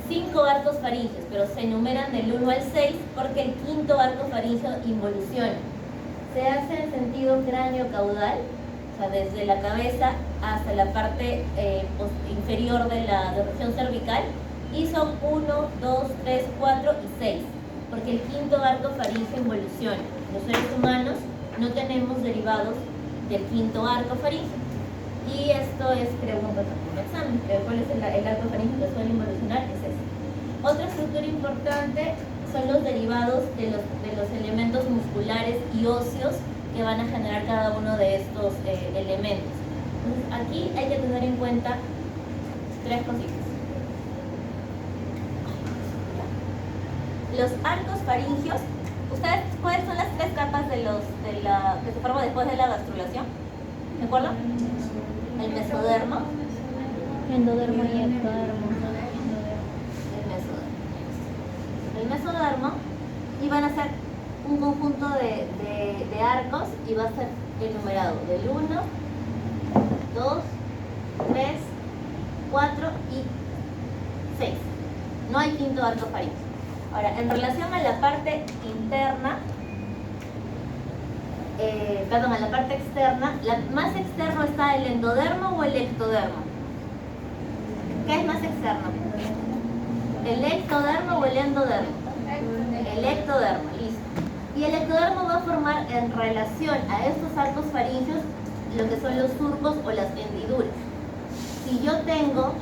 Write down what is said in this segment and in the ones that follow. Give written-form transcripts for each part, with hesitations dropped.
5 arcos faringios, pero se enumeran del 1 al 6 porque el quinto arco faríngeo involuciona. Se hace en sentido cráneo-caudal, o sea, desde la cabeza hasta la parte inferior de la región cervical, y son 1, 2, 3, 4 y 6, porque el quinto arco faríngeo involuciona. Los seres humanos no tenemos derivados del quinto arco faríngeo. Y esto es pregunta en un examen. ¿Cuál es el arco faríngeo que suele involucionar? Es ese. Otra estructura importante son los derivados de los elementos musculares y óseos que van a generar cada uno de estos elementos. Entonces, aquí hay que tener en cuenta 3 cositas. Los arcos faringios, ¿ustedes cuáles son las 3 capas que se forman después de la gastrulación? ¿De acuerdo? El mesodermo, Endodermo y ectodermo. el mesodermo, y van a ser un conjunto de arcos y va a ser enumerado del 1, 2, 3, 4 y 6. No hay quinto arco faríngeo. Ahora, en relación a la parte interna, a la parte externa, más externo está el endodermo o el ectodermo. ¿Qué es más externo? ¿El ectodermo o el endodermo? El ectodermo, listo. Y el ectodermo va a formar en relación a estos arcos faringios lo que son los surcos o las hendiduras. Si yo tengo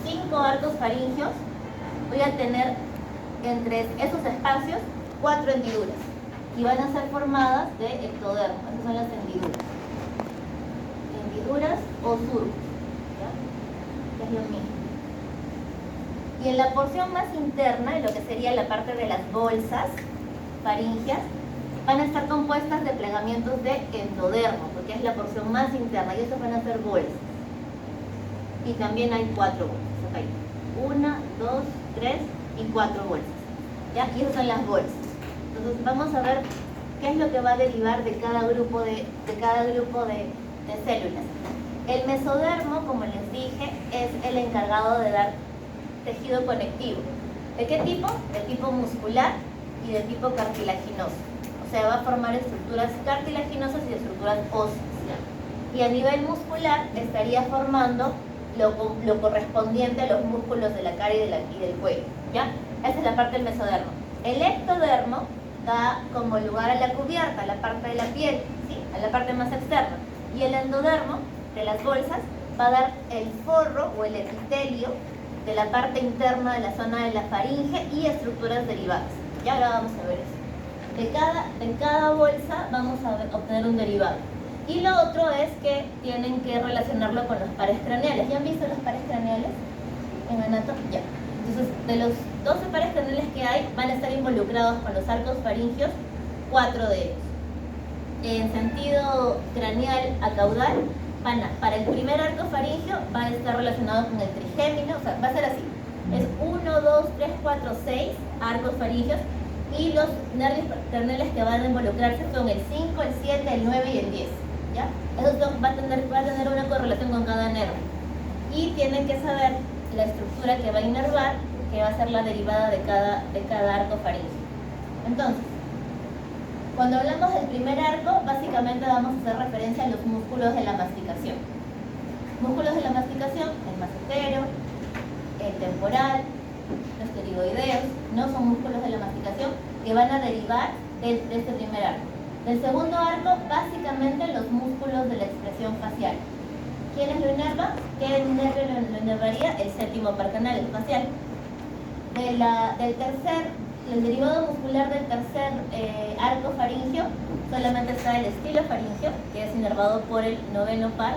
5 arcos faringios, voy a tener entre esos espacios 4 hendiduras y van a ser formadas de ectodermo. Esas son las hendiduras. Hendiduras o surcos, ¿ya? Es lo mismo. Y en la porción más interna, en lo que sería la parte de las bolsas faringias, van a estar compuestas de plegamientos de endodermo, porque es la porción más interna, y estos van a ser bolsas. Y también hay 4 bolsas, acá hay 1, 2, 3 y 4 bolsas, ¿ya? Y esas son las bolsas. Entonces vamos a ver qué es lo que va a derivar de cada grupo de células. El mesodermo, como les dije, es el encargado de dar tejido conectivo. ¿De qué tipo? De tipo muscular y de tipo cartilaginoso. O sea, va a formar estructuras cartilaginosas y estructuras óseas. Y a nivel muscular estaría formando lo correspondiente a los músculos de la cara y del cuello, ¿ya? Esa es la parte del mesodermo. El ectodermo da como lugar a la cubierta, a la parte de la piel, ¿sí? A la parte más externa. Y el endodermo de las bolsas va a dar el forro o el epitelio de la parte interna de la zona de la faringe y estructuras derivadas. Ya ahora vamos a ver eso. De cada bolsa vamos a obtener un derivado. Y lo otro es que tienen que relacionarlo con los pares craneales. ¿Ya han visto los pares craneales en anatomía? Ya. Entonces, de los 12 pares craneales que hay, van a estar involucrados con los arcos faringios 4 de ellos. En sentido craneal a caudal, para el primer arco faringio va a estar relacionado con el trigémino, o sea, va a ser así. Es 1, 2, 3, 4, 6 arcos faringios, y los nervios craneales que van a involucrarse son el 5, el 7, el 9 y el 10. ¿Ya? Eso va a tener una correlación con cada nervio. Y tienen que saber la estructura que va a inervar, que va a ser la derivada de cada arco faringio. Entonces, cuando hablamos del primer arco, básicamente vamos a hacer referencia a los músculos de la masticación. Músculos de la masticación, el massetero, el temporal, los pterigoideos, no son músculos de la masticación que van a derivar de este primer arco. Del segundo arco, básicamente los músculos de la expresión facial. ¿Quiénes lo inervan? ¿Qué nervio lo inervaría? El séptimo par canal, el facial. El derivado muscular del tercer arco faringio, solamente está el estilofaringio, que es inervado por el noveno par,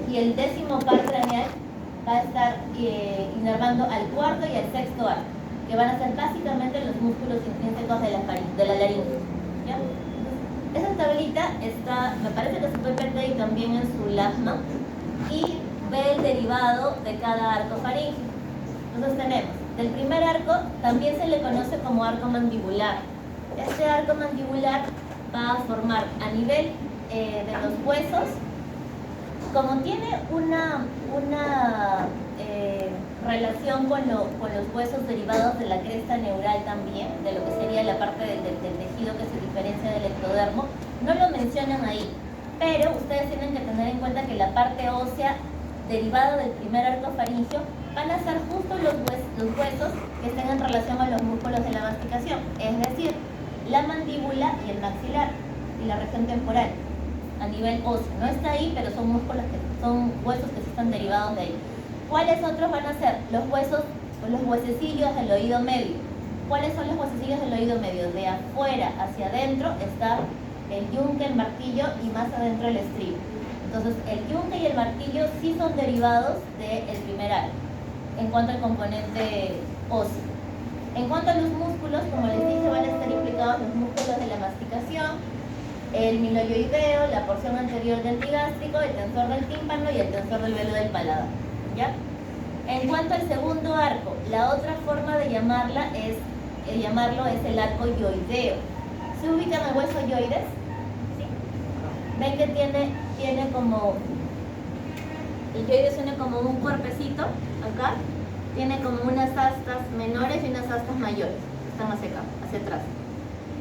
y el décimo par craneal va a estar inervando al cuarto y al sexto arco, que van a ser básicamente los músculos intrínsecos de la laringe, ¿ya? Esa tablita está, me parece que se puede ver ahí también en su lasma, y ve el derivado de cada arco faringio. Entonces tenemos, del primer arco también se le conoce como arco mandibular. Este arco mandibular va a formar a nivel de los huesos como tiene una relación con los huesos derivados de la cresta neural también, de lo que sería la parte del tejido que se diferencia del ectodermo, no lo mencionan ahí, pero ustedes tienen que tener en cuenta que la parte ósea derivada del primer arco faríngeo van a ser justo los huesos que estén en relación a los músculos de la masticación, es decir, la mandíbula y el maxilar y la región temporal a nivel óseo. No está ahí, pero son huesos que sí están derivados de ahí. ¿Cuáles otros van a ser? Los huesecillos del oído medio. ¿Cuáles son los huesecillos del oído medio? De afuera hacia adentro está el yunque, el martillo y más adentro el estribo. Entonces, el yunque y el martillo sí son derivados del primer arco en cuanto al componente óseo. En cuanto a los músculos, como les dije, van a estar implicados los músculos de la masticación, el miloioideo, la porción anterior del digástrico, el tensor del tímpano y el tensor del velo del paladar. ¿Ya? En cuanto al segundo arco, la otra forma de llamarlo es el arco yoideo. ¿Se ubican el hueso yoides? ¿Sí? Ven que tiene como, el yoides tiene como un cuerpecito acá, tiene como unas astas menores y unas astas mayores, están hacia acá, hacia atrás.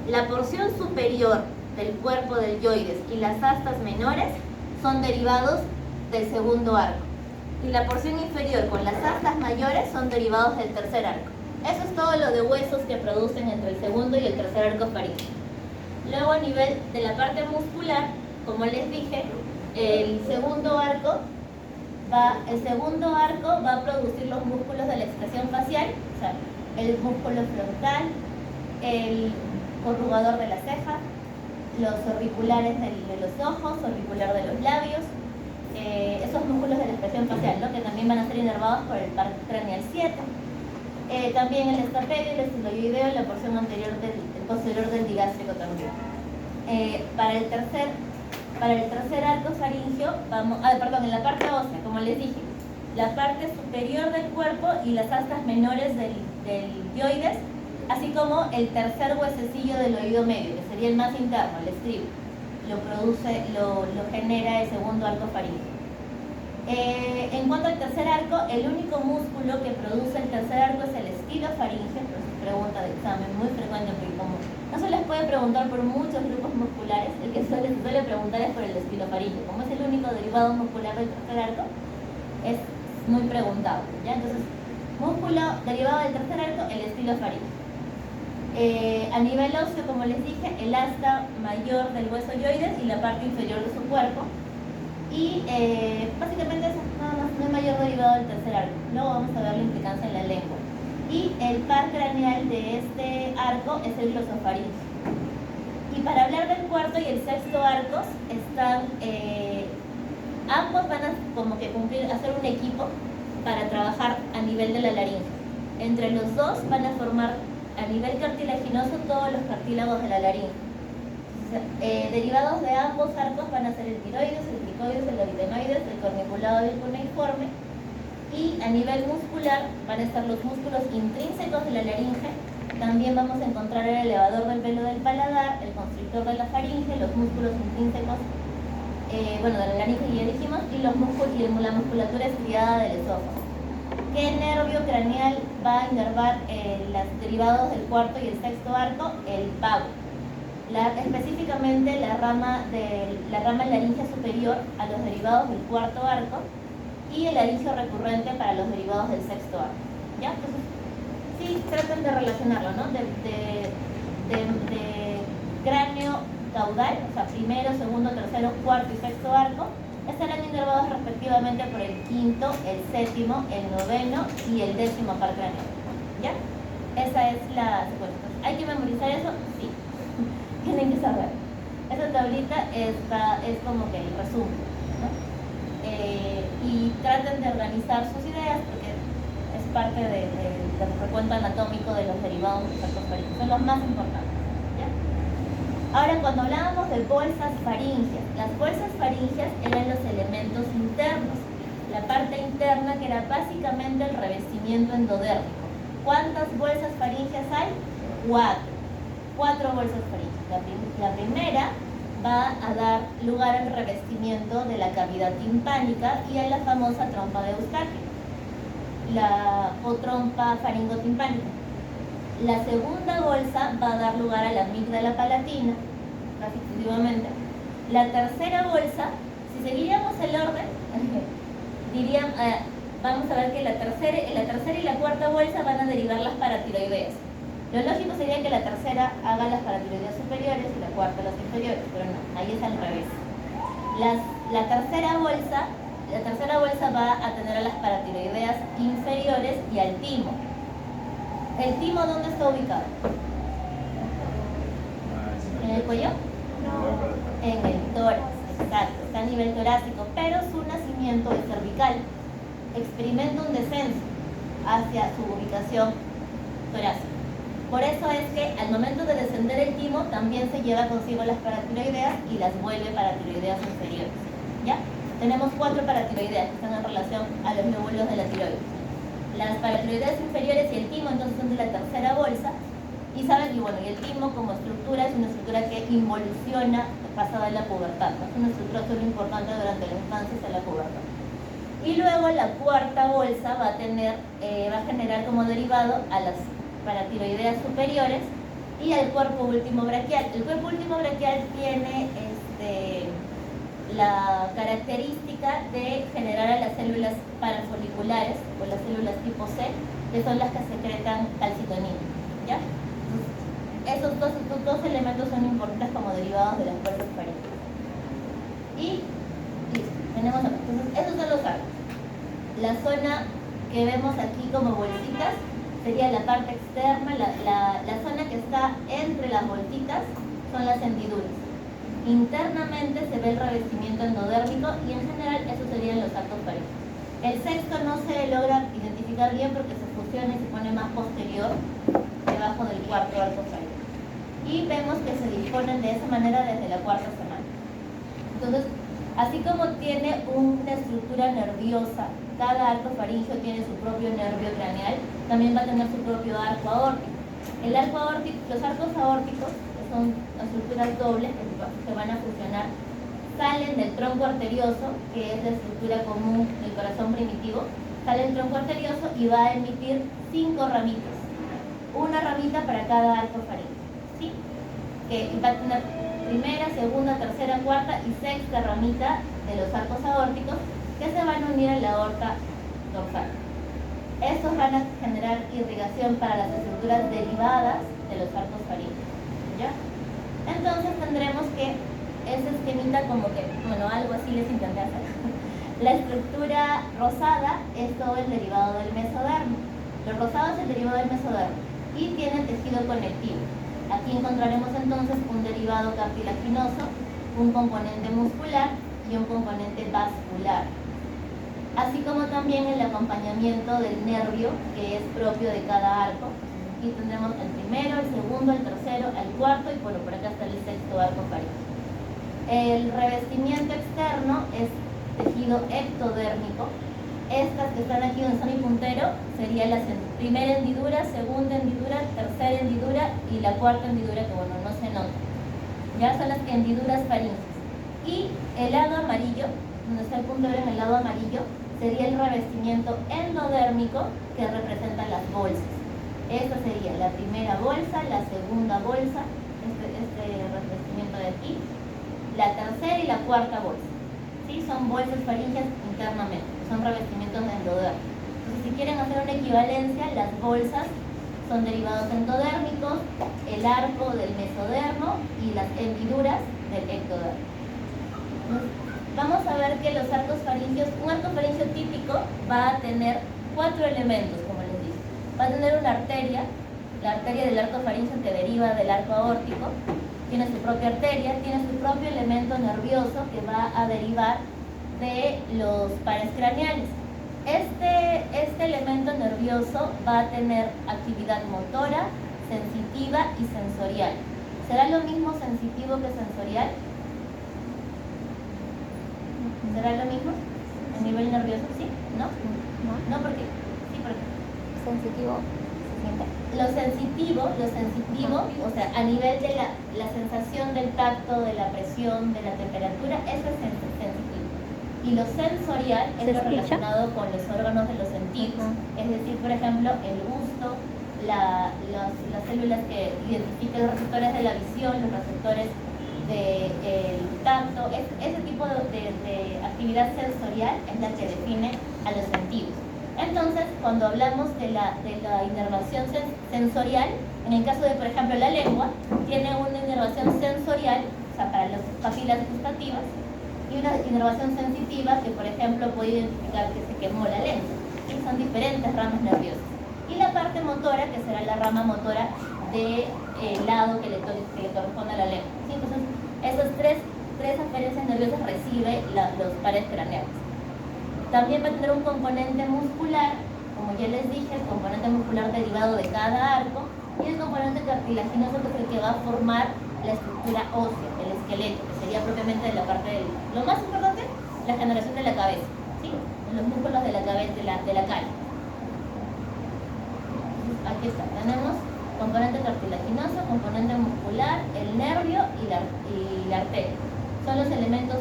La porción superior del cuerpo del yoides y las astas menores son derivados del segundo arco. Y la porción inferior con las astas mayores son derivados del tercer arco. Eso es todo lo de huesos que producen entre el segundo y el tercer arco faríngeo. Luego, a nivel de la parte muscular, como les dije, el segundo arco va a producir los músculos de la expresión facial, o sea, el músculo frontal, el corrugador de la ceja, los auriculares de los ojos, auricular de los labios, esos músculos de la expresión facial, ¿no? Que también van a ser inervados por el par craneal 7. También el estapedio, el estiloideo, la porción posterior del digástrico también. Para el tercer arco faríngeo, en la parte ósea, como les dije, la parte superior del cuerpo y las astas menores del dioides, así como el tercer huesecillo del oído medio, que sería el más interno, el estribo. Lo genera el segundo arco faríngeo. En cuanto al tercer arco, el único músculo que produce el tercer arco es el estilofaringeo, pero es pregunta de examen muy frecuente, porque como no se les puede preguntar por muchos grupos musculares, el que se suele preguntar es por el estilofaringeo. Como es el único derivado muscular del tercer arco, es muy preguntado, ¿ya? Entonces, músculo derivado del tercer arco, el estilofaringeo. A nivel óseo, como les dije, el asta mayor del hueso yoides y la parte inferior de su cuerpo. Y básicamente eso, nada más, no hay mayor derivado del tercer arco. Luego vamos a ver la implicancia en la lengua. Y el par craneal de este arco es el glosofaríngeo. Y para hablar del cuarto y el sexto arcos, ambos van a como que hacer un equipo para trabajar a nivel de la laringe. Entre los dos van a formar a nivel cartilaginoso todos los cartílagos de la laringe. Derivados de ambos arcos van a ser el tiroides, el cricoides, el aritenoides, el corniculado y el cuneiforme. Y a nivel muscular van a estar los músculos intrínsecos de la laringe. También vamos a encontrar el elevador del velo del paladar, el constrictor de la faringe, los músculos intrínsecos de la laringe, ya dijimos, y los músculos y la musculatura estriada del esófago. ¿Qué nervio craneal va a inervar los derivados del cuarto y el sexto arco? El vago. Específicamente la rama laringe superior a los derivados del cuarto arco y el laringio recurrente para los derivados del sexto arco. ¿Ya? Entonces, sí, traten de relacionarlo, ¿no? De cráneo caudal, o sea, primero, segundo, tercero, cuarto y sexto arco, estarán inervados respectivamente por el quinto, el séptimo, el noveno y el décimo par craneal. ¿Ya? Esa es la secuencia. Entonces, ¿hay que memorizar eso? Sí. Tienen que saber. Esa tablita es como que el resumen, ¿no? Y traten de organizar sus ideas porque es parte del recuento anatómico de los derivados de los arcos faríngeos. Son los más importantes. ¿Ya? Ahora, cuando hablábamos de bolsas faringeas, las bolsas faringeas eran los elementos internos. La parte interna que era básicamente el revestimiento endodérmico. ¿Cuántas bolsas faringeas hay? 4 bolsas faringeas. La primera va a dar lugar al revestimiento de la cavidad timpánica y a la famosa trompa de Eustaquio, o trompa faringotimpánica. La segunda bolsa va a dar lugar a la amígdala palatina, casi exclusivamente. La tercera bolsa, si seguiríamos el orden, vamos a ver que la tercera y la cuarta bolsa van a derivar las paratiroideas. Lo lógico sería que la tercera haga las paratiroideas superiores y la cuarta las inferiores, pero no, ahí es al revés. La tercera bolsa va a tener a las paratiroideas inferiores y al timo. ¿El timo dónde está ubicado? ¿En el cuello? No. En el tórax, exacto, está a nivel torácico, pero su nacimiento es cervical. Experimenta un descenso hacia su ubicación torácica. Por eso es que al momento de descender el timo también se lleva consigo las paratiroideas y las vuelve paratiroideas inferiores. ¿Ya? Tenemos 4 paratiroideas que están en relación a los lóbulos de la tiroides. Las paratiroideas inferiores y el timo entonces son de la tercera bolsa. Y saben que y el timo como estructura es una estructura que involuciona pasada la pubertad. No es una estructura solo importante durante la infancia hasta la pubertad. Y luego la cuarta bolsa va a generar como derivado a las paratiroideas superiores y al cuerpo último braquial. El cuerpo último braquial tiene la característica de generar a las células parafoliculares o las células tipo C, que son las que secretan calcitonina. ¿Ya? Entonces, estos dos elementos son importantes como derivados de las bolsas parenquimales. Y listo, tenemos acá. Entonces, esos son los arcos. La zona que vemos aquí como bolsitas sería la parte externa, la zona que está entre las bolsitas son las hendiduras. Internamente se ve el revestimiento endodérmico y en general esos serían los arcos faríngicos. El sexto no se logra identificar bien porque se fusiona y se pone más posterior debajo del cuarto arco faríngeo. Y vemos que se disponen de esa manera desde la cuarta semana. Entonces, así como tiene una estructura nerviosa, cada arco faríngeo tiene su propio nervio craneal, también va a tener su propio arco aórtico. Los arcos aórticos, que son estructuras dobles que se van a fusionar, salen del tronco arterioso, que es la estructura común del corazón primitivo, sale del tronco arterioso y va a emitir 5 ramitas. Una ramita para cada arco faríngeo, ¿sí? Que va a tener primera, segunda, tercera, cuarta y sexta ramita de los arcos aórticos que se van a unir a la aorta dorsal. Estos van a generar irrigación para las estructuras derivadas de los arcos faríngicos. ¿Ya? Entonces tendremos que ese esquemita como que, algo así les intenté hacer. La estructura rosada es todo el derivado del mesodermo. Lo rosado es el derivado del mesodermo y tiene tejido conectivo. Aquí encontraremos entonces un derivado cartilaginoso, un componente muscular y un componente vascular, así como también el acompañamiento del nervio que es propio de cada arco. Aquí tendremos el primero, el segundo, el tercero, el cuarto y por acá está el sexto arco faríngeo. El revestimiento externo es tejido ectodérmico. Estas que están aquí donde está mi puntero sería la primera hendidura, segunda hendidura, tercera hendidura y la cuarta hendidura que no se nota. Ya son las hendiduras faríngeas. Y el lado amarillo, donde está el puntero en el lado amarillo, sería el revestimiento endodérmico que representa las bolsas. Esta sería la primera bolsa, la segunda bolsa, este revestimiento de aquí, la tercera y la cuarta bolsa. ¿Sí? Son bolsas faríngeas internamente, son revestimientos de endodermo. Entonces, si quieren hacer una equivalencia, las bolsas son derivados endodérmicos, el arco del mesodermo y las hendiduras del ectodermo. Entonces, vamos a ver que los arcos faríneos, un arco faríngeo típico va a tener 4 elementos, como les dije. Va a tener una arteria, la arteria del arco faríngeo que deriva del arco aórtico, tiene su propia arteria, tiene su propio elemento nervioso que va a derivar de los pares craneales. Este elemento nervioso va a tener actividad motora, sensitiva y sensorial. ¿Será lo mismo sensitivo que sensorial? ¿Será lo mismo? ¿A nivel nervioso? ¿Sí? ¿No? No. ¿No? ¿Por qué? Sí, ¿por qué? Sensitivo. siente? Lo sensitivo, o sea, a nivel de la sensación del tacto, de la presión, de la temperatura, eso es sensitivo. Y lo sensorial es lo relacionado con los órganos de los sentidos. Es decir, por ejemplo, el gusto, las células que identifican los receptores de la visión, los receptores del tacto, ese tipo de actividad sensorial es la que define a los sentidos. Entonces, cuando hablamos de la inervación sensorial, en el caso de, por ejemplo, la lengua, tiene una inervación sensorial, o sea, para las papilas gustativas, y una inervación sensitiva que, por ejemplo, puede identificar que se quemó la lengua. Y son diferentes ramas nerviosas. Y la parte motora, que será la rama motora del lado que le corresponde a la lengua. ¿Sí? Entonces, esas tres aferencias nerviosas recibe los pares craneales. También va a tener un componente muscular, como ya les dije, el componente muscular derivado de cada arco, y el componente cartilaginoso, que es el que va a formar la estructura ósea, el esqueleto, que sería propiamente de la parte del... Lo más importante, la generación de la cabeza, ¿sí? Los músculos de la cabeza, de la cara. Aquí está, tenemos componente cartilaginoso, componente muscular, el nervio y la arteria. Son los elementos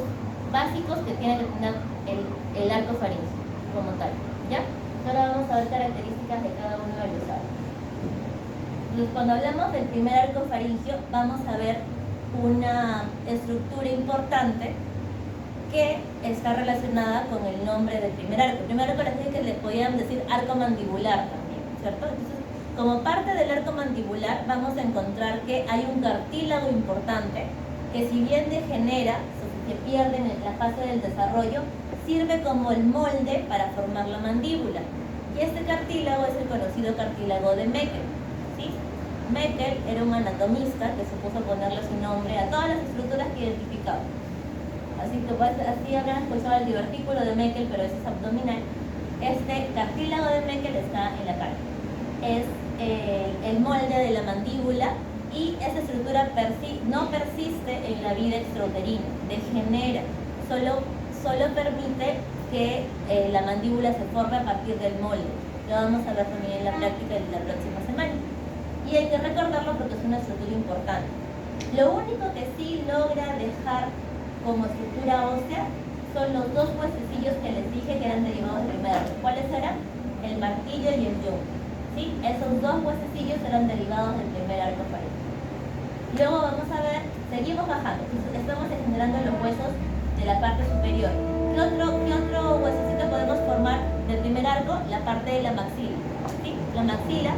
básicos que tiene que tener el arco faríngeo como tal, ¿ya? Ahora vamos a ver características de cada uno de los arcos. Entonces, cuando hablamos del primer arco faríngeo, vamos a ver una estructura importante que está relacionada con el nombre del primer arco. El primer arco les dije que le podían decir arco mandibular también, ¿cierto? Entonces, como parte del arco mandibular, vamos a encontrar que hay un cartílago importante que, si bien degenera, se pierde en la fase del desarrollo, sirve como el molde para formar la mandíbula. Y este cartílago es el conocido cartílago de Meckel, ¿sí? Meckel era un anatomista que se puso a ponerle su nombre a todas las estructuras que identificaba. Así que así habrán escuchado el divertículo de Meckel, pero ese es abdominal. Este cartílago de Meckel está en la cara. Es el molde de la mandíbula, y esa estructura no persiste en la vida extrauterina, degenera, solo permite que la mandíbula se forme a partir del molde. Lo vamos a ver también en la práctica de la próxima semana. Y hay que recordarlo porque es una estructura importante. Lo único que sí logra dejar como estructura ósea son los dos huesecillos que les dije que eran derivados del primer arco. ¿Cuáles eran? El martillo y el yunque. ¿Sí? Esos dos huesecillos eran derivados del primer arco faríngeo. Luego vamos a ver, seguimos bajando. Entonces, estamos generando los huesos de la parte superior. ¿Qué otro huesecito podemos formar del primer arco? La parte de la maxila. ¿Sí? La maxila,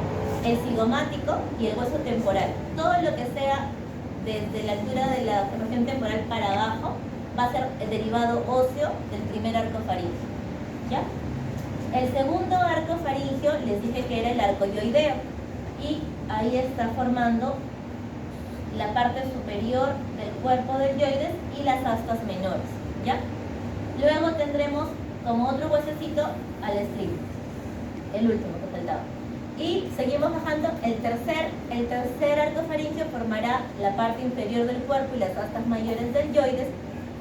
el cigomático y el hueso temporal. Todo lo que sea desde la altura de la región temporal para abajo va a ser el derivado óseo del primer arco faríngeo. ¿Ya? El segundo arco faríngeo les dije que era el arco yoideo, y ahí está formando la parte superior del cuerpo del yoides y las astas menores, ¿ya? Luego tendremos como otro huesecito al estribo, el último que faltaba. Y seguimos bajando. El tercer arco faríngeo formará la parte inferior del cuerpo y las astas mayores del yoides,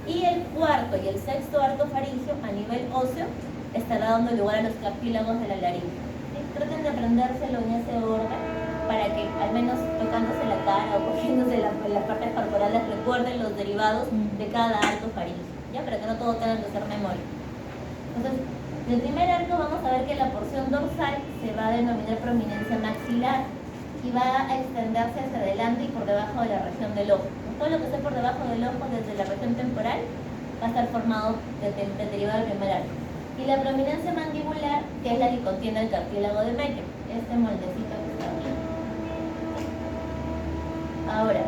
y el cuarto y el sexto arco faríngeo a nivel óseo estará dando lugar a los cartílagos de la laringe. ¿Sí? Traten de aprendérselo en ese orden para que, al menos tocándose la cara o cogiéndose las partes corporales, recuerden los derivados de cada arco faríngeo, ¿ya? Para que no todo tenga que ser memoria. Entonces, del primer arco vamos a ver que la porción dorsal se va a denominar prominencia maxilar y va a extenderse hacia adelante y por debajo de la región del ojo. Todo lo que esté por debajo del ojo, desde la región temporal, va a estar formado del derivado del primer arco. Y la prominencia mandibular, que es la que contiene el cartílago de Meckel, este moldecito que está aquí. Ahora,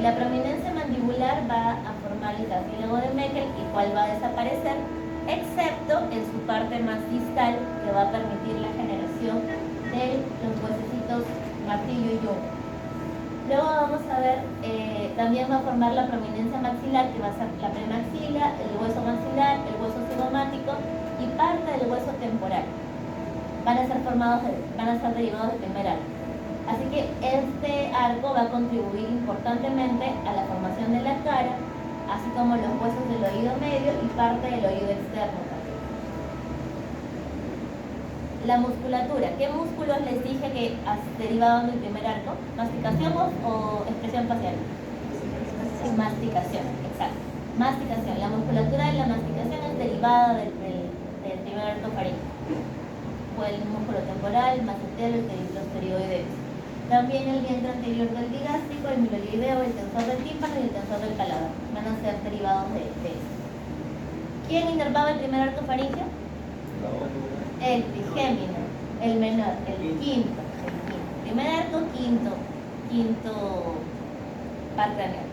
la prominencia mandibular va a formar el cartílago de Meckel, y cuál va a desaparecer, excepto en su parte más distal, que va a permitir la generación de los huesecitos martillo y yunque. Luego vamos a ver, también va a formar la prominencia maxilar, que va a ser la premaxila, el hueso maxilar, el hueso cigomático y parte del hueso temporal. Van a ser derivados del primer arco. Así que este arco va a contribuir importantemente a la formación de la cara, así como los huesos del oído medio y parte del oído externo también. La musculatura. ¿Qué músculos les dije que derivaban del primer arco? ¿Masticación o expresión facial? Masticación, exacto. Masticación. La musculatura de la masticación es derivada del primer arco faríngeo. Fue el músculo temporal, massetero, los pterioideos. También el vientre anterior del digástrico, el miloioideo, el tensor del tímpano y el tensor del paladar. Van a ser derivados de esto. ¿Quién inervaba el primer arco faríngeo? El trigémino, el menor, el quinto. Primer arco, quinto par craneal.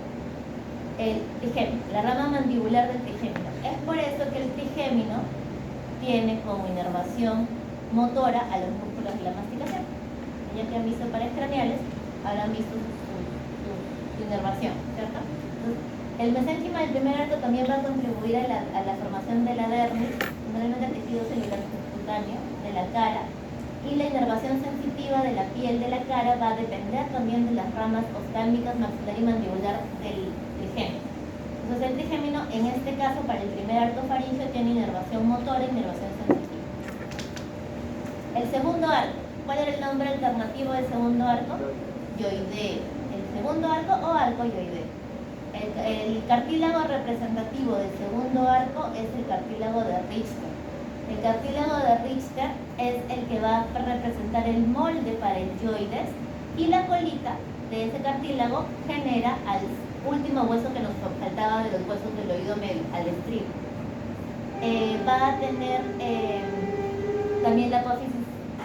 El trigémino, la rama mandibular del trigémino. Es por eso que el trigémino tiene como inervación motora a los músculos de la masticación. Ya que han visto pares craneales, habrán visto su inervación, ¿cierto? Entonces, el mesénquima del primer arco también va a contribuir a la formación de la dermis, generalmente el tejido celular subcutáneo de la cara, y la inervación sensitiva de la piel de la cara va a depender también de las ramas oftálmicas maxilar y mandibular del trigémino. Entonces el trigémino, en este caso, para el primer arco faríngeo, tiene inervación motora y inervación sensitiva. El segundo arco. ¿Cuál era el nombre alternativo del segundo arco? Yoideo. El segundo arco o arco yoideo. El cartílago representativo del segundo arco es el cartílago de Richter. El cartílago de Richter es el que va a representar el molde para el yoides, y la colita de ese cartílago genera al último hueso que nos faltaba de los huesos del oído medio, al estribo. Va a tener también la apófisis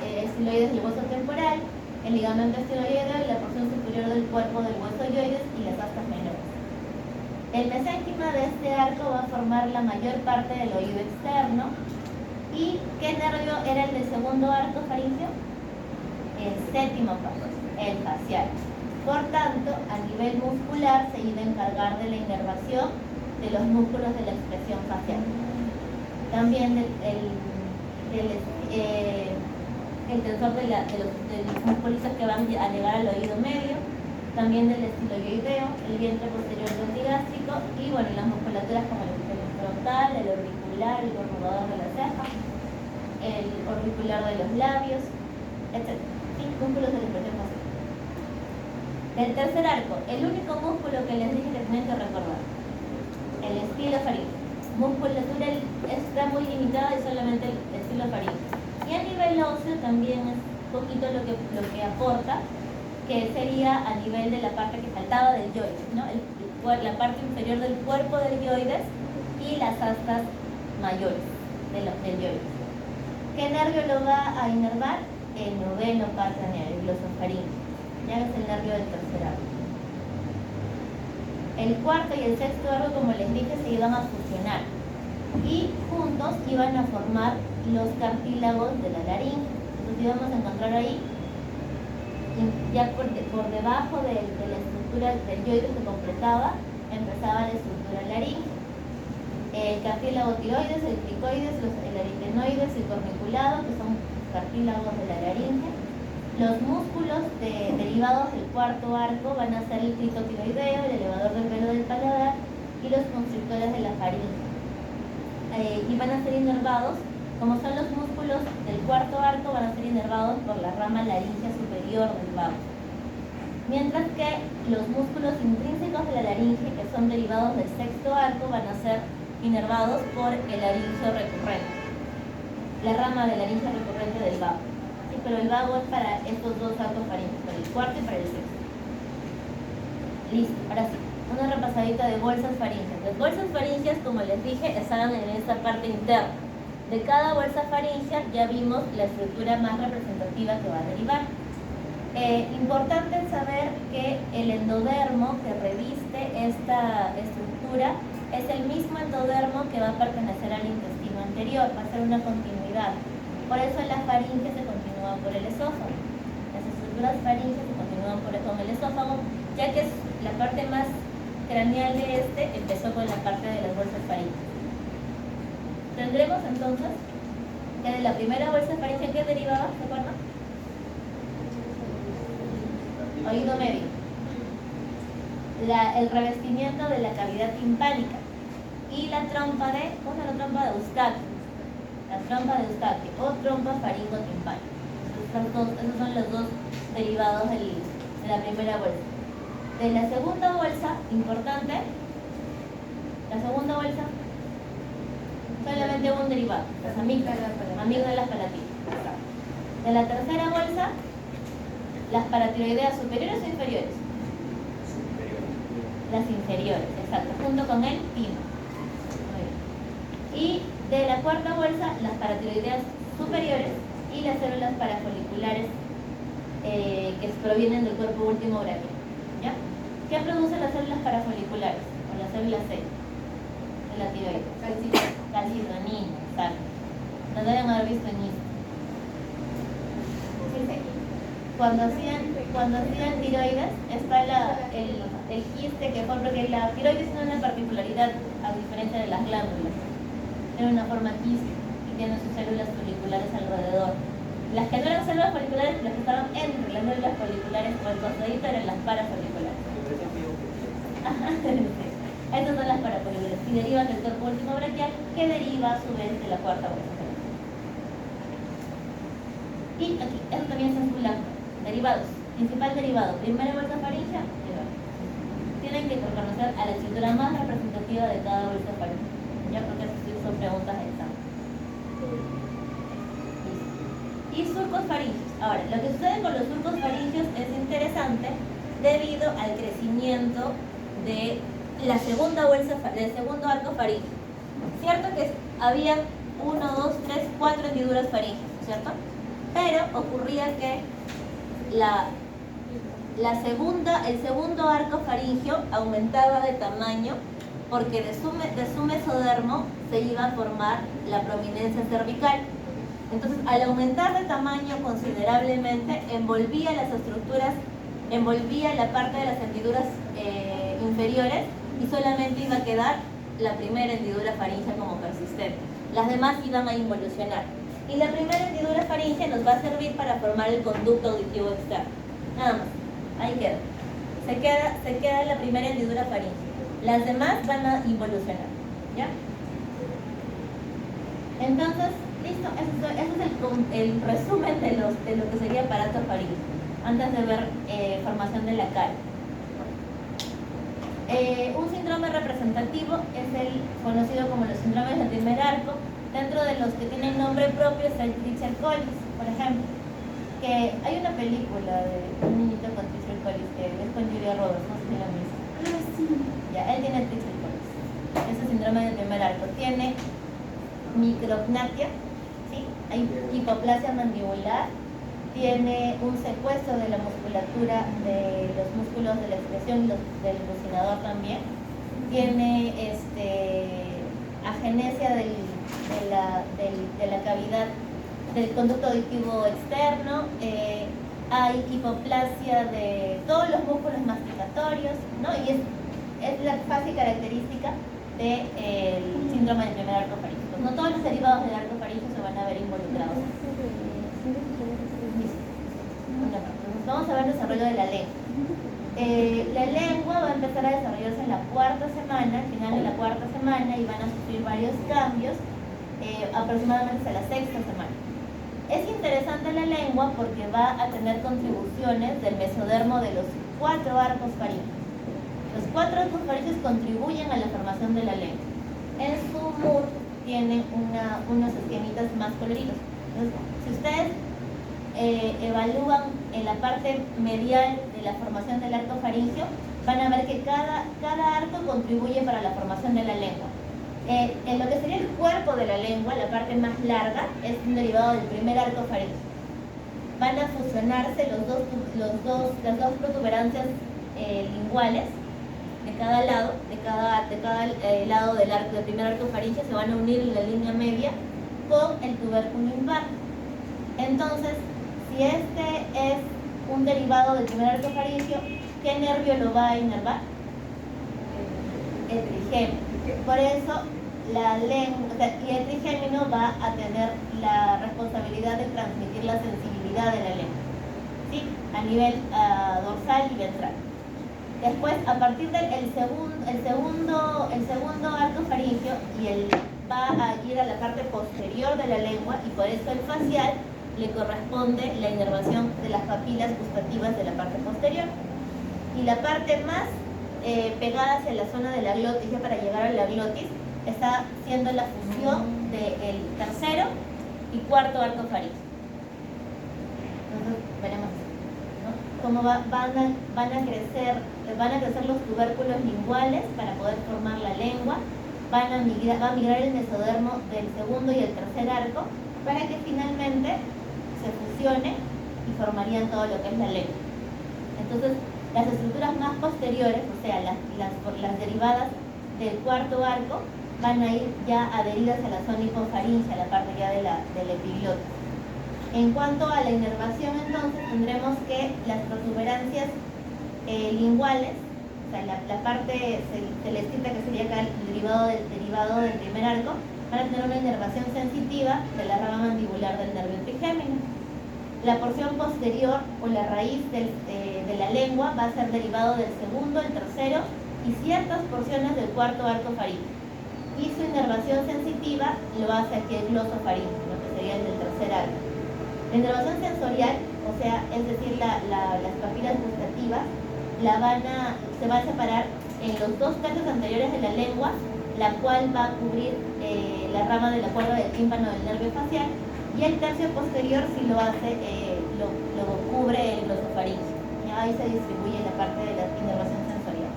estiloides del hueso temporal, el ligamento estiloideo y la porción superior del cuerpo del hueso yoides y las astas menores. El mesénquima de este arco va a formar la mayor parte del oído externo. ¿Y qué nervio era el del segundo arco faríngeo? El séptimo paso, el facial. Por tanto, a nivel muscular se iba a encargar de la inervación de los músculos de la expresión facial. También el tensor de los musculitos que van a llegar al oído medio, también del estiloideo, el vientre posterior del digástrico y bueno, las musculaturas como el frontal, el auricular, el corrugador de la ceja, el auricular de los labios, etc. ¿Sí? Músculos de la expresión facial. El tercer arco, el único músculo que les dije que tienen que recordar, el estilofaríngeo. Musculatura está muy limitada y solamente el estilofaríngeo. Y a nivel óseo también es poquito lo que aporta, que sería a nivel de la parte que faltaba del yoides, ¿no? La parte inferior del cuerpo del yoides y las astas mayores del yoides. ¿Qué nervio lo va a inervar? El noveno par craneal, el glosofaríngeo. Ya es el nervio del tercer arco. El cuarto y el sexto arco, como les dije, se iban a fusionar y juntos iban a formar los cartílagos de la laringe. Entonces íbamos a encontrar ahí, ya por debajo de la estructura del yoides que completaba, empezaba la estructura laringe. El cartílago tiroides, el cricoides, el aritenoides, el corniculado, que son cartílagos de la laringe. Los músculos derivados del cuarto arco van a ser el critotiroideo, el elevador del velo del paladar y los constrictores de la faringe. Y van a ser inervados, como son los músculos del cuarto arco, van a ser inervados por la rama laringea superior del vago. Mientras que los músculos intrínsecos de la laringe, que son derivados del sexto arco, van a ser inervados por el laringeo recurrente, la rama de laringe recurrente del vago. Sí, pero el vago es para estos dos arcos faríngeos, para el cuarto y para el sexto. Listo, ahora sí, una repasadita de bolsas faríngeas. Las bolsas faríngeas, como les dije, estaban en esta parte interna. De cada bolsa faríngea ya vimos la estructura más representativa que va a derivar. Importante saber que el endodermo que reviste esta estructura es el mismo endodermo que va a pertenecer al intestino anterior, va a ser una continuidad. Por eso la faringe se continúa por el esófago. Las estructuras faríngeas se continúan con el esófago, ya que es la parte más craneal de empezó con la parte de las bolsas faríngeas. Tendremos entonces que de la primera bolsa faríngea que derivaba, ¿se acuerdan? Oído medio. El revestimiento de la cavidad timpánica y la trompa de, ¿cómo es la trompa de Eustaquio? La las trompas de Eustaquio o trompas faringotimpánicas. Esos son los dos derivados de la primera bolsa. De la segunda bolsa, importante, la segunda bolsa, solamente un derivado, las amígdalas palatinas. De la tercera bolsa, las paratiroideas superiores o inferiores. Las inferiores, exacto, junto con el timo. Y de la cuarta bolsa, las paratiroideas superiores y las células parafoliculares que provienen del cuerpo último braquial. ¿Ya? ¿Qué producen las células parafoliculares? O las células C de la tiroides. Calcitonina, exacto. No deben haber visto en esto. Cuando hacían tiroides, está el quiste que forma, porque la tiroides tiene una particularidad a diferencia de las glándulas. Tiene una forma quiste y tiene sus células foliculares alrededor. Las que no eran células foliculares, las que estaban entre las células foliculares o el costadito eran las parafoliculares. Ajá, estas son las parafoliculares y derivan del cuerpo último braquial, que deriva a su vez de la cuarta bolsa. Y aquí, esto también es circulante. Derivados. Principal derivado. Primera bolsa faríngea. Tienen que conocer a la estructura más representativa de cada bolsa faríngea. Ya, porque son preguntas de examen. Y surcos faringios. Ahora, lo que sucede con los surcos faringios es interesante debido al crecimiento de la segunda bolsa, del segundo arco faríngeo. Cierto que había 1, 2, 3, 4 hendiduras faringias, ¿cierto? Pero ocurría que el segundo arco faríngeo aumentaba de tamaño porque de su mesodermo se iba a formar la prominencia cervical. Entonces, al aumentar de tamaño considerablemente, envolvía las estructuras, envolvía la parte de las hendiduras inferiores y solamente iba a quedar la primera hendidura faríngea como persistente. Las demás iban a involucionar. Y la primera hendidura faríngea nos va a servir para formar el conducto auditivo externo. Nada más. Ahí queda. Se queda la primera hendidura faríngea. Las demás van a involucionar. ¿Ya? Entonces, listo. Ese es el resumen de lo que sería aparato faríngeo. Antes de ver formación de la cara. Un síndrome representativo es el conocido como los síndromes del primer arco. Dentro de los que tienen nombre propio está el Treacher Collins, por ejemplo, que hay una película de un niñito con Treacher Collins que es con Julia Roberts, no sé si la han visto. Sí. Ya, él tiene Treacher Collins. Ese síndrome del primer arco tiene micropnatia, ¿sí? Hay hipoplasia mandibular, tiene un secuestro de la musculatura de los músculos de la expresión y del bucinador también, tiene agenesia de la cavidad del conducto auditivo externo, hay hipoplasia de todos los músculos masticatorios, ¿no? Y es la fase característica del síndrome del primer arco faríngeo. No todos los derivados del arco faríngeo se van a ver involucrados. Vamos a ver el desarrollo de la lengua. La lengua va a empezar a desarrollarse en la cuarta semana, al final de la cuarta semana, y van a sufrir varios cambios aproximadamente hasta la sexta semana. Es interesante la lengua porque va a tener contribuciones del mesodermo de los 4 arcos faríngeos. Los 4 arcos faríngeos contribuyen a la formación de la lengua. En su mur tienen unos esquemitas más coloridos. Entonces, si ustedes evalúan en la parte medial de la formación del arco faríngeo, van a ver que cada arco contribuye para la formación de la lengua. En lo que sería el cuerpo de la lengua, la parte más larga, es un derivado del primer arco faríngeo. Van a fusionarse las dos protuberancias linguales de cada lado, lado del primer arco faríngeo, se van a unir en la línea media con el tubérculo impar. Entonces, si este es un derivado del primer arco faríngeo, ¿qué nervio lo va a inervar? El trigémino. Por eso la lengua, y el trigémino va a tener la responsabilidad de transmitir la sensibilidad de la lengua, ¿sí? A nivel dorsal y ventral. Después, a partir del segundo arco faríngeo y va a ir a la parte posterior de la lengua y por eso el facial le corresponde la inervación de las papilas gustativas de la parte posterior. Y la parte más pegada hacia la zona de la glotis, ya para llegar a la glotis, está siendo la fusión del tercero y cuarto arco faríngeo. Entonces veremos, ¿no?, cómo van a crecer los tubérculos linguales para poder formar la lengua. Va a migrar el mesodermo del segundo y el tercer arco para que finalmente se fusione y formarían todo lo que es la lengua. Entonces, las estructuras más posteriores, o sea, las derivadas del cuarto arco, van a ir ya adheridas a la zona hipofaríngea, la parte ya del epiglotis. En cuanto a la inervación, entonces, tendremos que las protuberancias linguales, o sea, la parte celestita, que sería acá el derivado del primer arco, van a tener una inervación sensitiva de la rama mandibular del nervio trigémino. La porción posterior o la raíz de la lengua va a ser derivado del segundo, el tercero y ciertas porciones del cuarto arco faríngeo. Y su inervación sensitiva lo hace aquí el glosofaríngeo, lo que sería el del tercer arco. La inervación sensorial, o sea, es decir, las papilas gustativas, se va a separar en los 2 tercios anteriores de la lengua, la cual va a cubrir la rama de la cuerda del tímpano del nervio facial, y el tercio posterior sí lo hace, lo cubre el glosofaríngeo. Ahí se distribuye la parte de la inervación sensorial.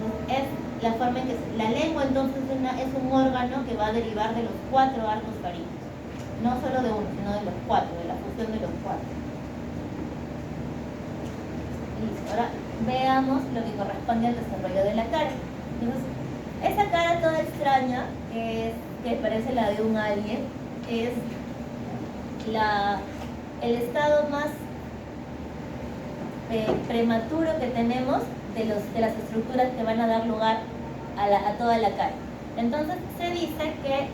Entonces, es la forma en que la lengua entonces es un órgano que va a derivar de los 4 arcos faríngeos, no solo de uno, sino de los 4, de la fusión de los 4. Listo, ahora veamos lo que corresponde al desarrollo de la cara. Entonces, esa cara toda extraña, que parece la de un alien, es el estado más prematuro que tenemos de las estructuras que van a dar lugar a toda la cara. Entonces se dice que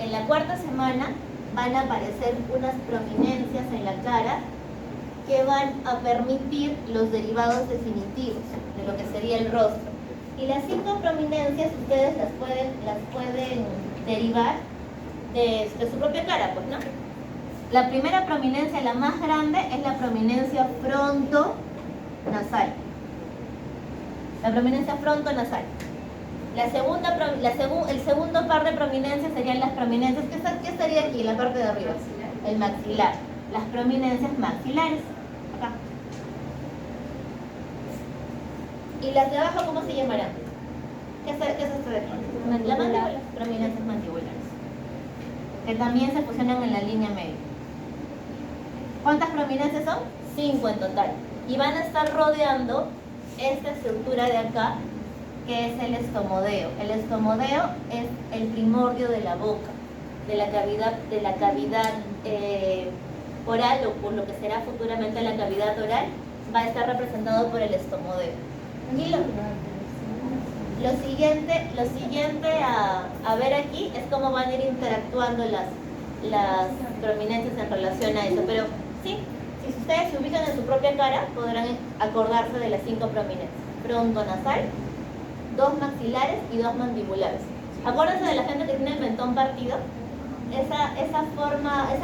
en la 4ª semana van a aparecer unas prominencias en la cara que van a permitir los derivados definitivos de lo que sería el rostro. Y las 5 prominencias ustedes las pueden derivar de su propia cara, pues, ¿no? La primera prominencia, la más grande, es la prominencia frontonasal. La prominencia frontonasal. El segundo par de prominencias serían las prominencias, ¿qué estaría aquí, en la parte de arriba? El maxilar. Las prominencias maxilares. Acá. ¿Y las de abajo cómo se llamarán? ¿Qué es esto de aquí? La mandíbula. Prominencias mandibulares, que también se fusionan en la línea media. ¿Cuántas prominencias son? 5 en total. Y van a estar rodeando esta estructura de acá, que es el estomodeo. El estomodeo es el primordio de la boca, de la cavidad oral, o por lo que será futuramente la cavidad oral, va a estar representado por el estomodeo. Y lo siguiente a ver aquí es cómo van a ir interactuando las prominencias en relación a eso. Pero sí, si ustedes se ubican en su propia cara, podrán acordarse de las 5 prominencias. Frontonasal, 2 maxilares y 2 mandibulares. Acuérdense de la gente que tiene el mentón partido. Esa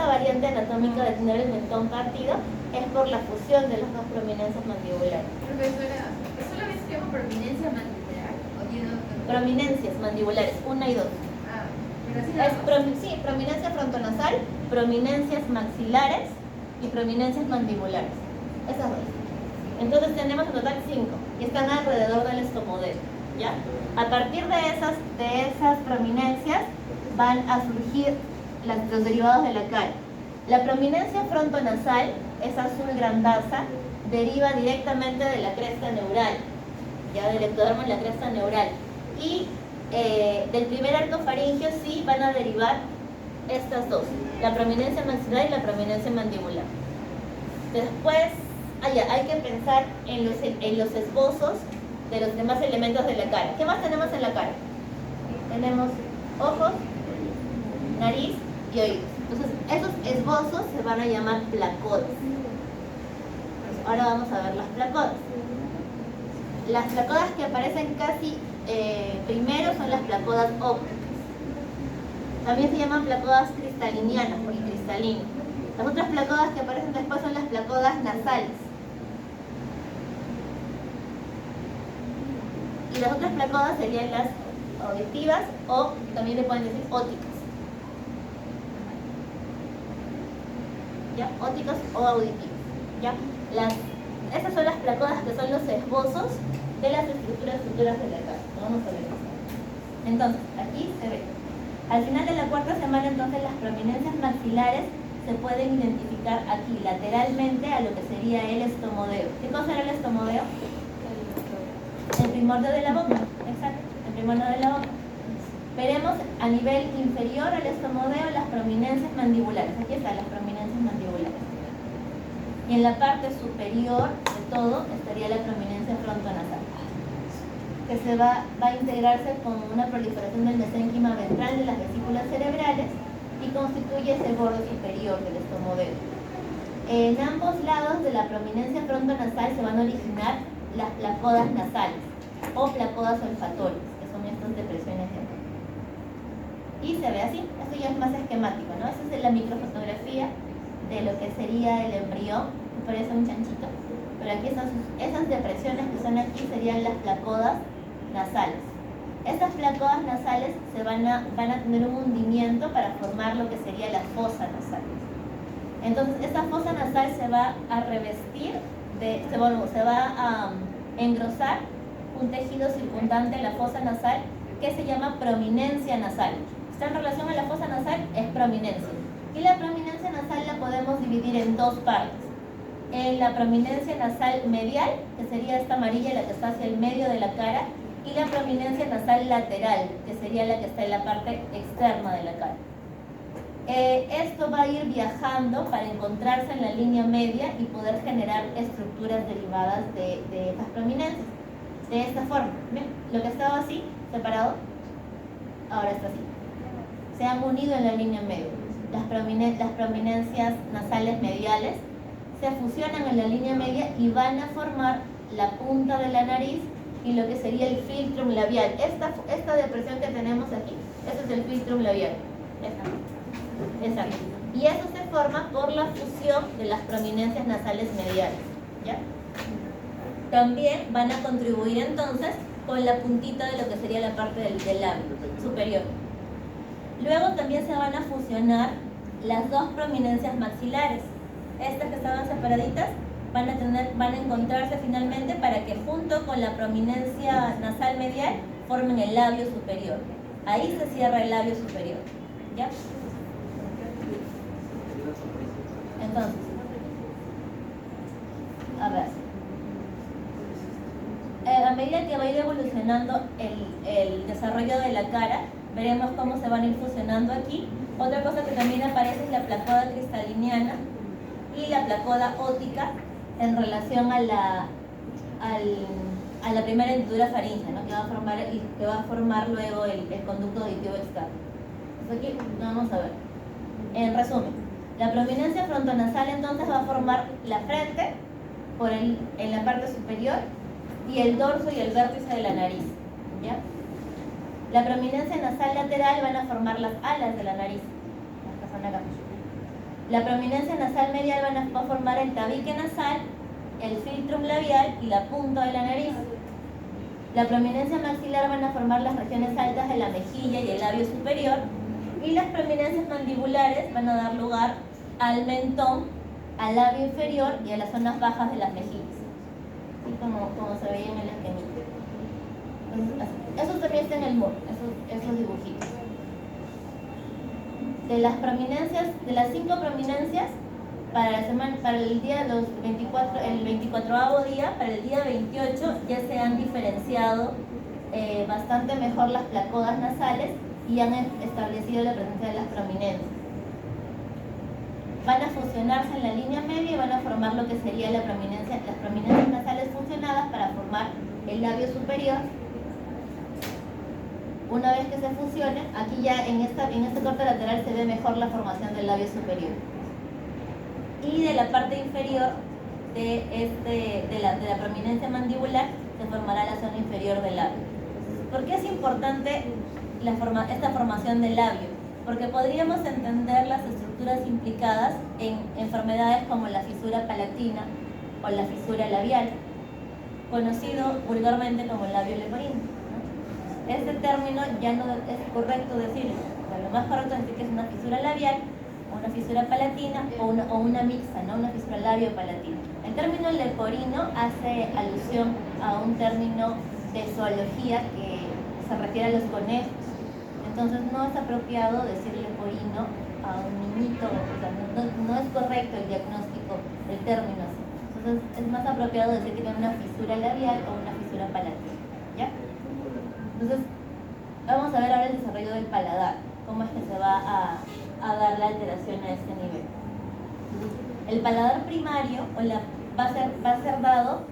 variante anatómica de tener el mentón partido es por la fusión de las 2 prominencias mandibulares. Profesora, ¿solamente se llama prominencia mandibular? ¿O tiene otro? Prominencias mandibulares, 1 y 2. Sí, prominencia frontonasal, prominencias maxilares y prominencias mandibulares. Esas 2. Entonces tenemos en total 5 y están alrededor del estomodeo, ¿ya? A partir de esas prominencias van a surgir los derivados de la cara. La prominencia frontonasal, esa azul grandaza, deriva directamente de la cresta neural, ya del ectodermo en la cresta neural. Y del primer arco faríngeo sí van a derivar estas 2, la prominencia maxilar y la prominencia mandibular. Después hay que pensar en los esbozos de los demás elementos de la cara. ¿Qué más tenemos en la cara? Tenemos ojos, nariz y oídos. Entonces esos esbozos se van a llamar placodas. Ahora vamos a ver las placodas. Las placodas que aparecen casi primero son las placodas ópticas. También se llaman placodas cristalinianas, por el cristalino. Las otras placodas que aparecen después son las placodas nasales. Y las otras placodas serían las auditivas o también le pueden decir óticas. ¿Ya? Óticas o auditivas. ¿Ya? Estas son las placodas que son los esbozos de las estructuras futuras de la cara. Vamos a ver esto. Entonces, aquí se ve. Al final de la cuarta semana, entonces, las prominencias maxilares se pueden identificar aquí, lateralmente, a lo que sería el estomodeo. ¿Qué cosa era el estomodeo? El primordio de la boca. Exacto, el primordio de la boca. Veremos a nivel inferior al estomodeo las prominencias mandibulares. Aquí están las prominencias mandibulares. Y en la parte superior de todo estaría la prominencia frontonasal, que va a integrarse con una proliferación del mesénquima ventral de las vesículas cerebrales y constituye ese borde superior del estomodeo. En ambos lados de la prominencia frontonasal se van a originar las placodas nasales o placodas olfatorias, que son estas depresiones de boca. Y se ve así. Esto ya es más esquemático, ¿no? Esa es la microfotografía de lo que sería el embrión, que parece un chanchito. Pero aquí esas depresiones que son aquí serían las placodas nasales. Estas placodas nasales van a tener un hundimiento para formar lo que sería la fosa nasal. Entonces, esta fosa nasal se va a revestir, se va a engrosar un tejido circundante a la fosa nasal que se llama prominencia nasal. Está en relación a la fosa nasal, es prominencia. Y la prominencia nasal la podemos dividir en dos partes. En la prominencia nasal medial, que sería esta amarilla, la que está hacia el medio de la cara, y la prominencia nasal lateral, que sería la que está en la parte externa de la cara. Esto va a ir viajando para encontrarse en la línea media y poder generar estructuras derivadas de estas prominencias. De esta forma, ¿ven? Lo que estaba así, separado, ahora está así. Se han unido en la línea media. Las prominencias nasales mediales se fusionan en la línea media y van a formar la punta de la nariz y lo que sería el filtrum labial. Esta depresión que tenemos aquí, ese es el filtrum labial. Exacto. Y eso se forma por la fusión de las prominencias nasales mediales. ¿Ya? También van a contribuir entonces con la puntita de lo que sería la parte del labio superior. Luego también se van a fusionar las dos prominencias maxilares. Estas que estaban separaditas van a encontrarse finalmente para que junto con la prominencia nasal medial formen el labio superior. Ahí se cierra el labio superior. ¿Ya? Entonces, a ver. A medida que va a ir evolucionando el desarrollo de la cara, veremos cómo se van a ir fusionando aquí. Otra cosa que también aparece es la placoda cristaliniana y la placoda ótica en relación a la primera hendidura faríngea, ¿no? que va a formar luego el conducto auditivo externo. Entonces aquí vamos a ver. En resumen, la prominencia frontonasal entonces va a formar la frente en la parte superior y el dorso y el vértice de la nariz. ¿Ya? La prominencia nasal lateral van a formar las alas de la nariz. La prominencia nasal medial va a formar el tabique nasal, el filtrum labial y la punta de la nariz. La prominencia maxilar van a formar las regiones altas de la mejilla y el labio superior. Y las prominencias mandibulares van a dar lugar al mentón, al labio inferior y a las zonas bajas de las mejillas. Así como se veía en el esquemita. Eso también está en el MUR, esos dibujitos. De las 5 prominencias, para el día el 24º día, para el día 28 ya se han diferenciado bastante mejor las placodas nasales y han establecido la presencia de las prominencias. Van a fusionarse en la línea media y van a formar lo que sería las prominencias nasales fusionadas para formar el labio superior. Una vez que se fusionen, aquí ya en este corte lateral se ve mejor la formación del labio superior. Y de la parte inferior de la prominencia mandibular se formará la zona inferior del labio. ¿Por qué es importante esta formación del labio? Porque podríamos entender las estructuras implicadas en enfermedades como la fisura palatina o la fisura labial, conocido vulgarmente como labio leporino, ¿no? Este término ya no es correcto decirlo. O sea, lo más correcto es decir que es una fisura labial, o una fisura palatina o una mixta, ¿no? Una fisura labio-palatina. El término leporino hace alusión a un término de zoología que se refiere a los conejos. Entonces no es apropiado decir leporino a un niñito, o sea, no es correcto el diagnóstico del término así. Entonces es más apropiado decir que tiene una fisura labial o una fisura palatina, ¿ya? Entonces vamos a ver ahora el desarrollo del paladar, cómo es que se va a dar la alteración a este nivel. El paladar primario va a ser dado,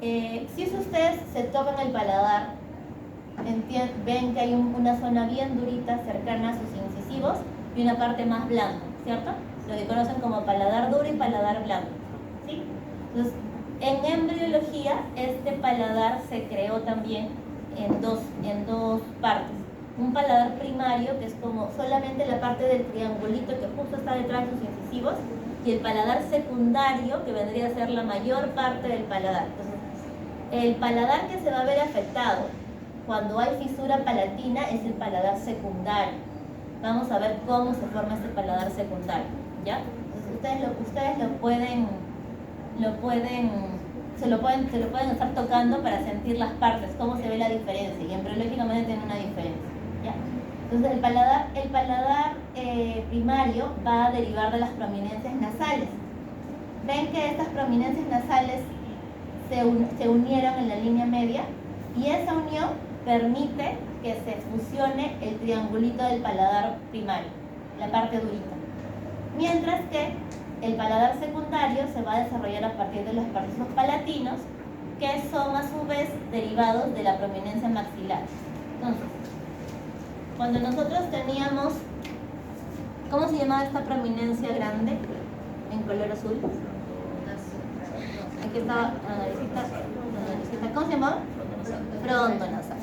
si ustedes se tocan el paladar, ven que hay una zona bien durita cercana a sus incisivos y una parte más blanda, ¿cierto? Lo que conocen como paladar duro y paladar blando, ¿sí? Entonces, en embriología, este paladar se creó también en dos partes. Un paladar primario, que es como solamente la parte del triangulito que justo está detrás de sus incisivos, y el paladar secundario, que vendría a ser la mayor parte del paladar. Entonces, el paladar que se va a ver afectado cuando hay fisura palatina es el paladar secundario. Vamos a ver cómo se forma este paladar secundario, ¿ya? Entonces, ustedes se lo pueden estar tocando para sentir las partes, cómo se ve la diferencia, y embriológicamente tiene una diferencia, ¿ya? Entonces el paladar primario va a derivar de las prominencias nasales. Ven que estas prominencias nasales se unieron en la línea media, y esa unión permite que se fusione el triangulito del paladar primario, la parte durita. Mientras que el paladar secundario se va a desarrollar a partir de los procesos palatinos, que son a su vez derivados de la prominencia maxilar. Entonces, cuando nosotros teníamos, ¿cómo se llamaba esta prominencia grande en color azul? Aquí estaba la naricita. ¿Cómo se llamaba? Frontonasal.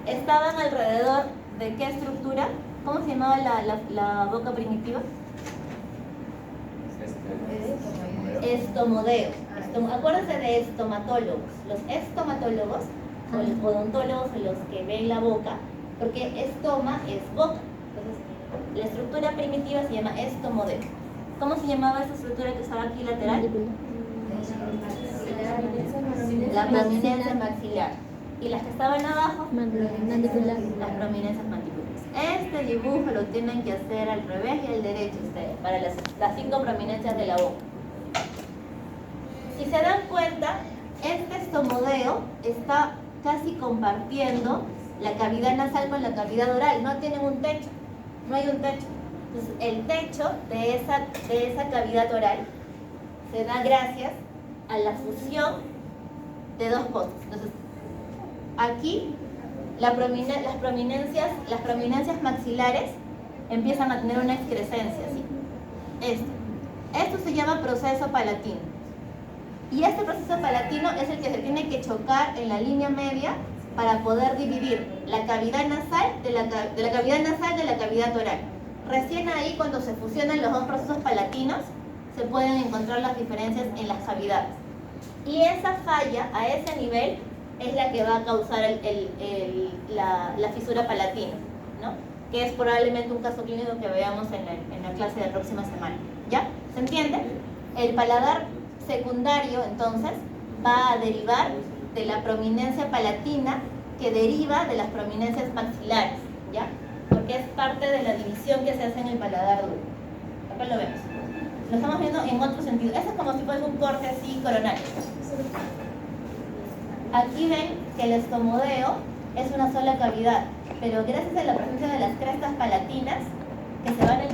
Estaban alrededor de ¿qué estructura? ¿Cómo se llamaba la boca primitiva? Estomodeo. Acuérdense de estomatólogos. Los estomatólogos, o los odontólogos, o los que ven la boca, porque estoma es boca. Entonces, la estructura primitiva se llama estomodeo. ¿Cómo se llamaba esa estructura que estaba aquí lateral? La prominencia maxilar. Y las que estaban abajo, Mandibular. las prominencias mandibulares. Este dibujo lo tienen que hacer al revés y al derecho ustedes, para las 5 prominencias de la boca. Si se dan cuenta, este estomodeo está casi compartiendo la cavidad nasal con la cavidad oral. No tienen un techo, no hay un techo. Entonces, el techo de esa cavidad oral se da gracias a la fusión de dos cosas. Entonces, aquí las prominencias maxilares empiezan a tener una excrescencia, ¿sí? Esto se llama proceso palatino. Y este proceso palatino es el que se tiene que chocar en la línea media para poder dividir la cavidad nasal de la cavidad nasal de la cavidad oral. Recién ahí, cuando se fusionan los dos procesos palatinos, se pueden encontrar las diferencias en las cavidades. Y esa falla a ese nivel es la que va a causar la fisura palatina, ¿no? Que es probablemente un caso clínico que veamos en la clase de la próxima semana. ¿Ya? ¿Se entiende? El paladar secundario, entonces, va a derivar de la prominencia palatina, que deriva de las prominencias maxilares, ¿ya? Porque es parte de la división que se hace en el paladar duro. Acá lo vemos. Lo estamos viendo en otro sentido. Eso es como si fuese un corte así coronario. Aquí ven que el estomodeo es una sola cavidad, pero gracias a la presencia de las crestas palatinas, que se van